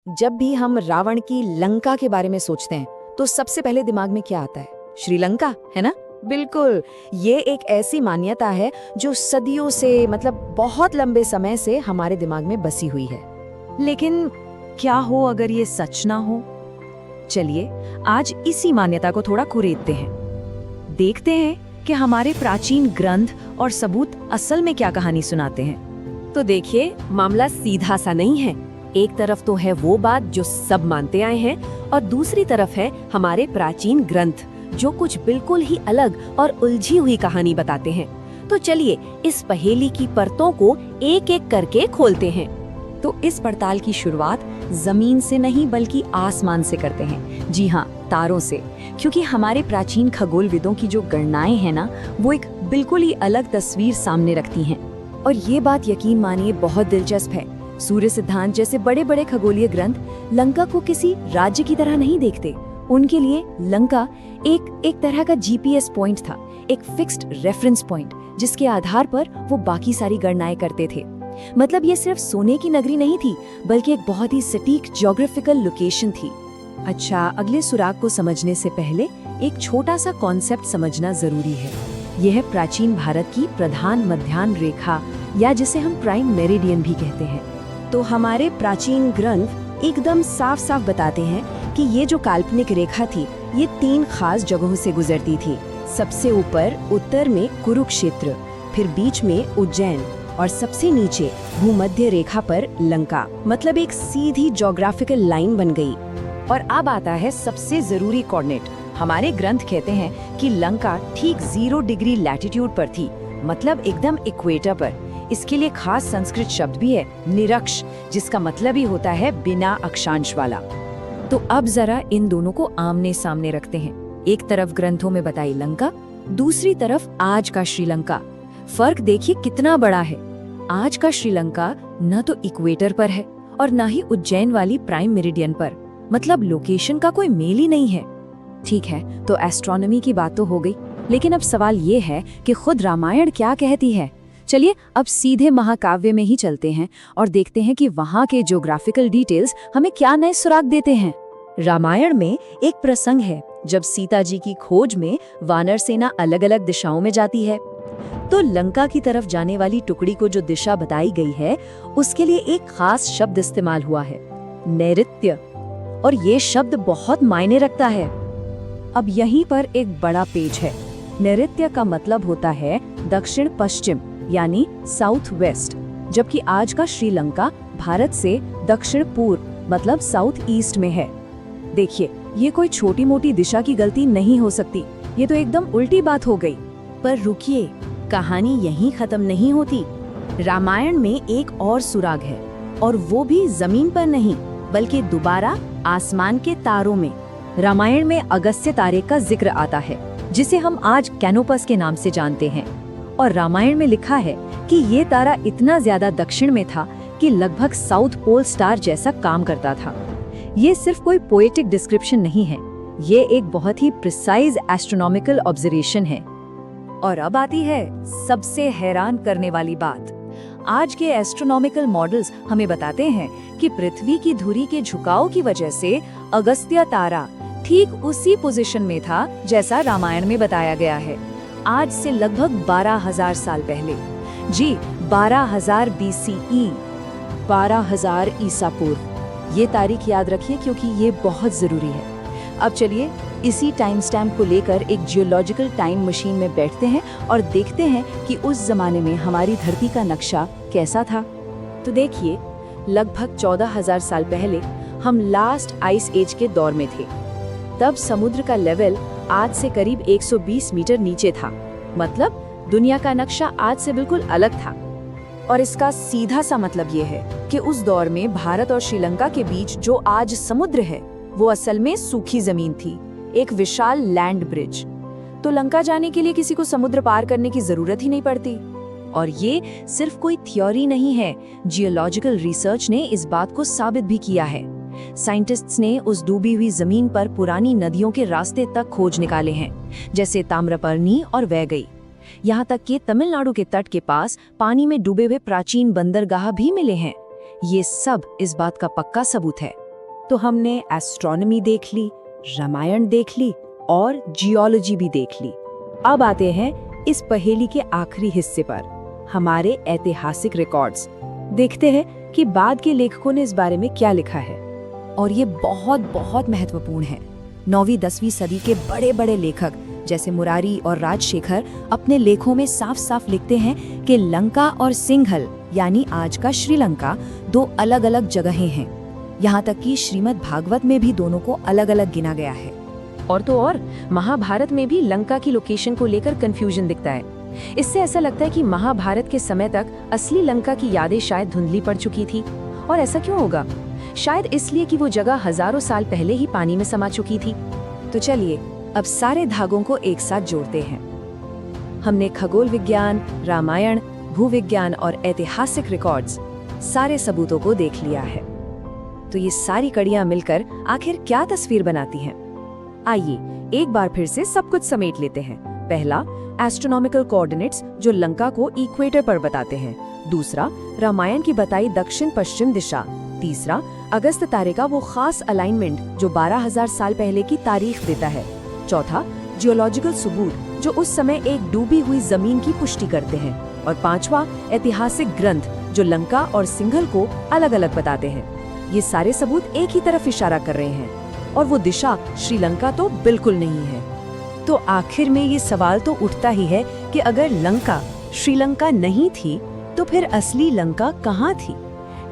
जब भी हम रावण की लंका के बारे में सोचते हैं तो सबसे पहले दिमाग में क्या आता है? श्रीलंका, है ना? बिल्कुल। ये एक ऐसी मान्यता है जो सदियों से बहुत लंबे समय से हमारे दिमाग में बसी हुई है। लेकिन क्या हो अगर ये सच ना हो? चलिए आज इसी मान्यता को थोड़ा कुरेदते हैं। देखते हैं कि हमारे प्राचीन ग्रंथ और सबूत असल में क्या कहानी सुनाते हैं। तो देखिए, मामला सीधा सा नहीं है। एक तरफ तो है वो बात जो सब मानते आए हैं और दूसरी तरफ है हमारे प्राचीन ग्रंथ जो कुछ बिल्कुल ही अलग और उलझी हुई कहानी बताते हैं। तो चलिए इस पहेली की परतों को एक एक करके खोलते हैं। तो इस पड़ताल की शुरुआत जमीन से नहीं बल्कि आसमान से करते हैं। जी हाँ, तारों से। क्योंकि हमारे प्राचीन खगोलविदों की जो गणनाएं हैं ना, वो एक बिल्कुल ही अलग तस्वीर सामने रखती हैं। और ये बात यकीन मानिए बहुत दिलचस्प है। सूर्य सिद्धांत जैसे बड़े बड़े खगोलीय ग्रंथ लंका को किसी राज्य की तरह नहीं देखते। उनके लिए लंका एक तरह का जीपीएस पॉइंट था, एक फिक्स्ड रेफरेंस पॉइंट जिसके आधार पर वो बाकी सारी गणनाएं करते थे। मतलब ये सिर्फ सोने की नगरी नहीं थी, बल्कि एक बहुत ही सटीक ज्योग्राफिकल लोकेशन थी। अच्छा, अगले सुराग को समझने से पहले एक छोटा सा कॉन्सेप्ट समझना जरूरी है। यह है प्राचीन भारत की प्रधान मध्याह्न रेखा, या जिसे हम प्राइम मेरिडियन भी कहते हैं। तो हमारे प्राचीन ग्रंथ एकदम साफ साफ बताते हैं कि ये जो काल्पनिक रेखा थी, ये 3 खास जगहों से गुजरती थी। सबसे ऊपर उत्तर में कुरुक्षेत्र, फिर बीच में उज्जैन और सबसे नीचे भूमध्य रेखा पर लंका। मतलब एक सीधी ज्योग्राफिकल लाइन बन गई। और अब आता है सबसे जरूरी कोऑर्डिनेट। हमारे ग्रंथ कहते हैं कि लंका ठीक 0 डिग्री लैटिट्यूड पर थी, मतलब एकदम इक्वेटर पर। इसके लिए खास संस्कृत शब्द भी है, निरक्ष, जिसका मतलब ही होता है बिना अक्षांश वाला। तो अब जरा इन दोनों को आमने सामने रखते हैं। एक तरफ ग्रंथों में बताई लंका, दूसरी तरफ आज का श्रीलंका। फर्क देखिए कितना बड़ा है। आज का श्रीलंका न तो इक्वेटर पर है और न ही उज्जैन वाली प्राइम मेरिडियन पर। मतलब लोकेशन का कोई मेल ही नहीं है। ठीक है, तो एस्ट्रोनॉमी की बात तो हो गई, लेकिन अब सवाल ये है कि खुद रामायण क्या कहती है। चलिए अब सीधे महाकाव्य में ही चलते हैं और देखते हैं कि वहाँ के ज्योग्राफिकल डिटेल्स हमें क्या नए सुराग देते हैं। रामायण में एक प्रसंग है जब सीता जी की खोज में वानर सेना अलग अलग दिशाओं में जाती है। तो लंका की तरफ जाने वाली टुकड़ी को जो दिशा बताई गई है, उसके लिए एक खास शब्द इस्तेमाल हुआ है, नैऋत्य। और ये शब्द बहुत मायने रखता है। अब यहीं पर एक बड़ा पेच है। नैऋत्य का मतलब होता है दक्षिण पश्चिम, यानी साउथ वेस्ट, जबकि आज का श्रीलंका भारत से दक्षिण पूर्व मतलब साउथ ईस्ट में है। देखिए, ये कोई छोटी मोटी दिशा की गलती नहीं हो सकती, ये तो एकदम उल्टी बात हो गई। पर रुकिए, कहानी यहीं खत्म नहीं होती। रामायण में एक और सुराग है, और वो भी जमीन पर नहीं बल्कि दोबारा आसमान के तारों में। रामायण में अगस्त्य तारे का जिक्र आता है, जिसे हम आज कैनोपस के नाम से जानते हैं। और रामायण में लिखा है कि ये तारा इतना ज्यादा दक्षिण में था कि लगभग साउथ पोल स्टार जैसा काम करता था। ये सिर्फ कोई पोएटिक डिस्क्रिप्शन नहीं है, ये एक बहुत ही प्रिसाइज एस्ट्रोनॉमिकल ऑब्जर्वेशन है। और अब आती है सबसे हैरान करने वाली बात। आज के एस्ट्रोनॉमिकल मॉडल्स हमें बताते हैं कि पृथ्वी की धुरी के झुकाव की वजह से अगस्त्य तारा ठीक उसी पोजीशन में था जैसा रामायण में बताया गया है, आज से लगभग 12,000 साल पहले। जी, 12,000 BCE, 12,000 ईसा पूर्व। ये तारीख याद रखिए क्योंकि ये बहुत जरूरी है। अब चलिए इसी टाइम स्टैम्प को लेकर एक जियोलॉजिकल टाइम मशीन में बैठते हैं और देखते हैं कि उस जमाने में हमारी धरती का नक्शा कैसा था। तो देखिए, लगभग 14,000 साल पहले हम लास्ट आइस एज के दौर में थे। तब समुद्र का लेवल आज से करीब 120 मीटर नीचे था। मतलब दुनिया का नक्शा आज से बिल्कुल अलग था। और इसका सीधा सा मतलब ये है कि उस दौर में भारत और श्रीलंका के बीच जो आज समुद्र है, वो असल में सूखी जमीन थी, एक विशाल लैंड ब्रिज। तो लंका जाने के लिए किसी को समुद्र पार करने की जरूरत ही नहीं पड़ती। और ये सिर्फ कोई थ्योरी नहीं है, जियोलॉजिकल रिसर्च ने इस बात को साबित भी किया है। साइंटिस्ट्स ने उस डूबी हुई जमीन पर पुरानी नदियों के रास्ते तक खोज निकाले हैं, जैसे ताम्रपर्णी और वैगई। यहाँ तक कि तमिलनाडु के तट के पास पानी में डूबे हुए प्राचीन बंदरगाह भी मिले हैं। ये सब इस बात का पक्का सबूत है तो हमने एस्ट्रोनॉमी देख ली, रामायण देख ली और जियोलॉजी भी देख ली। अब आते हैं इस पहेली के आखिरी हिस्से पर, हमारे ऐतिहासिक रिकॉर्ड्स। देखते हैं कि बाद के लेखकों ने इस बारे में क्या लिखा है। और ये बहुत बहुत महत्वपूर्ण है। 9वीं-10वीं सदी के बड़े बड़े लेखक जैसे मुरारी और राजशेखर अपने लेखों में साफ साफ लिखते हैं कि लंका और सिंघल यानी आज का श्रीलंका 2 अलग अलग जगहें हैं। यहाँ तक कि श्रीमद् भागवत में भी दोनों को अलग अलग गिना गया है। और तो और महाभारत में भी लंका की लोकेशन को लेकर कंफ्यूजन दिखता है। इससे ऐसा लगता है कि महाभारत के समय तक असली लंका की यादें शायद धुंधली पड़ चुकी थी। और ऐसा क्यों होगा? शायद इसलिए कि वो जगह हजारों साल पहले ही पानी में समा चुकी थी। तो चलिए अब सारे धागों को एक साथ जोड़ते हैं। हमने खगोल विज्ञान, रामायण, भूविज्ञान और ऐतिहासिक रिकॉर्ड्स, सारे सबूतों को देख लिया है। तो ये सारी कड़ियां मिलकर आखिर क्या तस्वीर बनाती हैं? आइए एक बार फिर से सब कुछ समेट लेते हैं। पहला, एस्ट्रोनॉमिकल कोऑर्डिनेट्स जो लंका को इक्वेटर पर बताते हैं। दूसरा, रामायण की बताई दक्षिण पश्चिम दिशा। तीसरा, अगस्त तारे का वो खास अलाइनमेंट जो 12,000 साल पहले की तारीख देता है। चौथा, जियोलॉजिकल सबूत जो उस समय एक डूबी हुई जमीन की पुष्टि करते हैं। और पांचवा, ऐतिहासिक ग्रंथ जो लंका और सिंघल को अलग अलग बताते हैं। ये सारे सबूत एक ही तरफ इशारा कर रहे हैं, और वो दिशा श्रीलंका तो बिल्कुल नहीं है। तो आखिर में ये सवाल तो उठता ही है कि अगर लंका श्रीलंका नहीं थी तो फिर असली लंका कहाँ थी?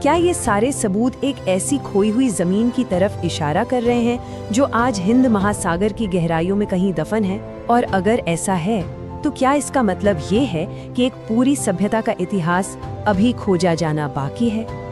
क्या ये सारे सबूत एक ऐसी खोई हुई जमीन की तरफ इशारा कर रहे हैं जो आज हिंद महासागर की गहराइयों में कहीं दफन है? और अगर ऐसा है तो क्या इसका मतलब ये है कि एक पूरी सभ्यता का इतिहास अभी खोजा जाना बाकी है?